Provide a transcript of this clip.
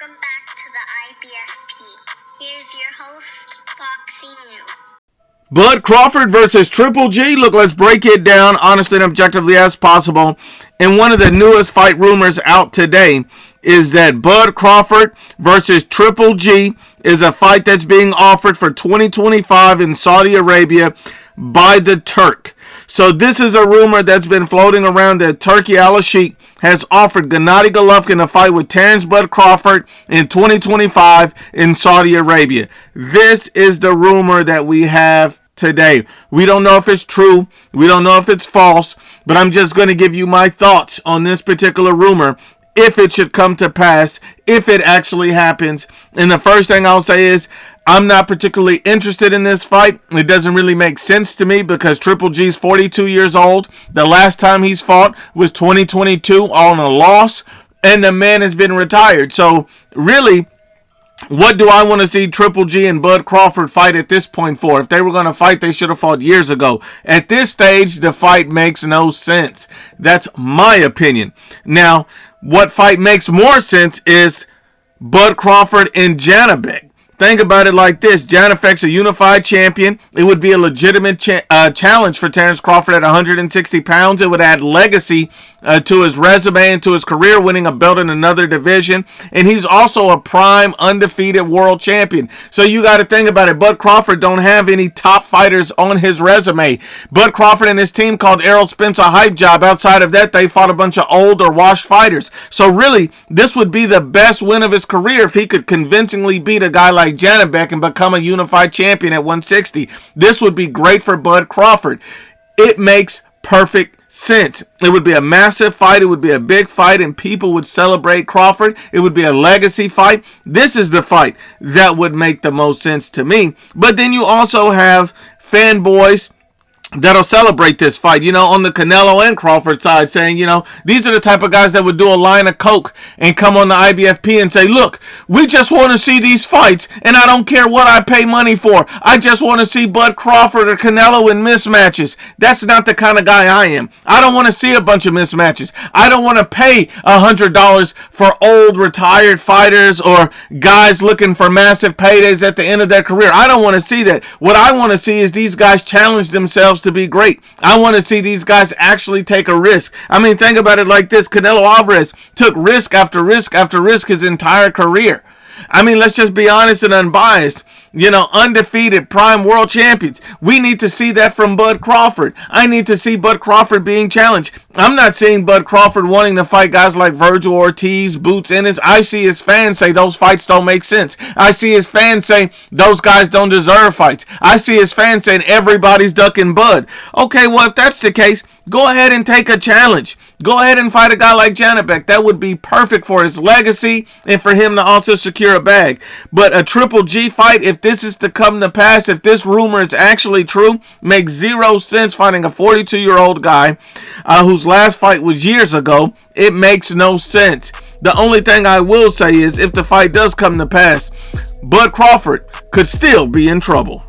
Welcome back to the IBSP. Here's your host, Foxy New. Bud Crawford versus Triple G. Look, let's break it down honestly and objectively as possible. And one of the newest fight rumors out today is that Bud Crawford versus Triple G is a fight that's being offered for 2025 in Saudi Arabia by the Turk. So this is a rumor that's been floating around that Turkey Al-Sheikh has offered Gennady Golovkin a fight with Terence Bud Crawford in 2025 in Saudi Arabia. This is the rumor that we have today. We don't know if it's true. We don't know if it's false. But I'm just going to give you my thoughts on this particular rumor, if it should come to pass, if it actually happens. And the first thing I'll say is, I'm not particularly interested in this fight. It doesn't really make sense to me because Triple G's 42 years old. The last time he's fought was 2022 on a loss, and the man has been retired. So really, what do I want to see Triple G and Bud Crawford fight at this point for? If they were going to fight, they should have fought years ago. At this stage, the fight makes no sense. That's my opinion. Now, what fight makes more sense is Bud Crawford and Janibek. Think about it like this. Janibek's a unified champion. It would be a legitimate challenge for Terence Crawford at 160 pounds. It would add legacy to his resume and to his career, winning a belt in another division. And he's also a prime undefeated world champion. So you got to think about it. Bud Crawford don't have any top fighters on his resume. Bud Crawford and his team called Errol Spence a hype job. Outside of that, they fought a bunch of old or washed fighters. So really, this would be the best win of his career if he could convincingly beat a guy like Janibek and become a unified champion at 160. This would be great for Bud Crawford. It makes perfect sense. It would be a massive fight. It would be a big fight, and people would celebrate Crawford. It would be a legacy fight. This is the fight that would make the most sense to me. But then you also have fanboys that'll celebrate this fight, on the Canelo and Crawford side, saying, these are the type of guys that would do a line of coke and come on the IBFP and say, look, we just want to see these fights, and I don't care what I pay money for. I just want to see Bud Crawford or Canelo in mismatches. That's not the kind of guy I am. I don't want to see a bunch of mismatches. I don't want to pay $100 for old retired fighters or guys looking for massive paydays at the end of their career. I don't want to see that. What I want to see is these guys challenge themselves to be great. I want to see these guys actually take a risk. I mean, think about it like this. Canelo Alvarez took risk after risk after risk his entire career. I mean, let's just be honest and unbiased. Undefeated prime world champions. We need to see that from Bud Crawford. I need to see Bud Crawford being challenged. I'm not seeing Bud Crawford wanting to fight guys like Virgil Ortiz, Boots Ennis. I see his fans say those fights don't make sense. I see his fans say those guys don't deserve fights. I see his fans saying everybody's ducking Bud. Okay, well, if that's the case, go ahead and take a challenge. Go ahead and fight a guy like Janibek. That would be perfect for his legacy and for him to also secure a bag. But a Triple G fight, if this is to come to pass, if this rumor is actually true, makes zero sense fighting a 42-year-old guy whose last fight was years ago. It makes no sense. The only thing I will say is if the fight does come to pass, Bud Crawford could still be in trouble.